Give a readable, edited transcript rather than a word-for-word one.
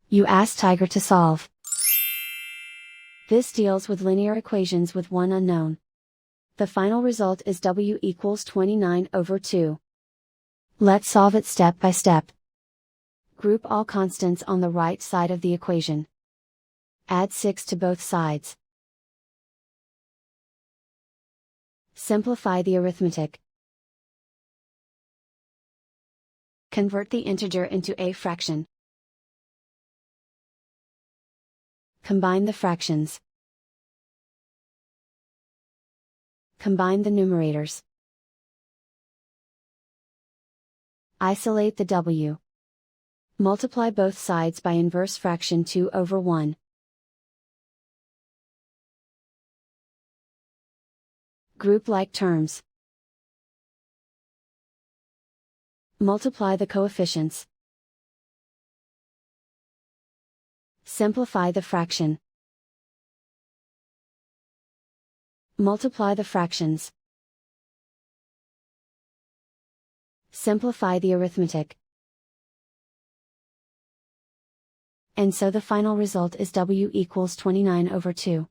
You ask Tiger to solve. This deals with linear equations with one unknown. The final result is w equals 29/2. Let's solve it step by step. Group all constants on the right side of the equation. Add 6 to both sides. Simplify the arithmetic. Convert the integer into a fraction. Combine the fractions. Combine the numerators. Isolate the w. Multiply both sides by inverse fraction 2/1. Group like terms. Multiply the coefficients. Simplify the fraction. Multiply the fractions. Simplify the arithmetic. And so the final result is w equals 29/2.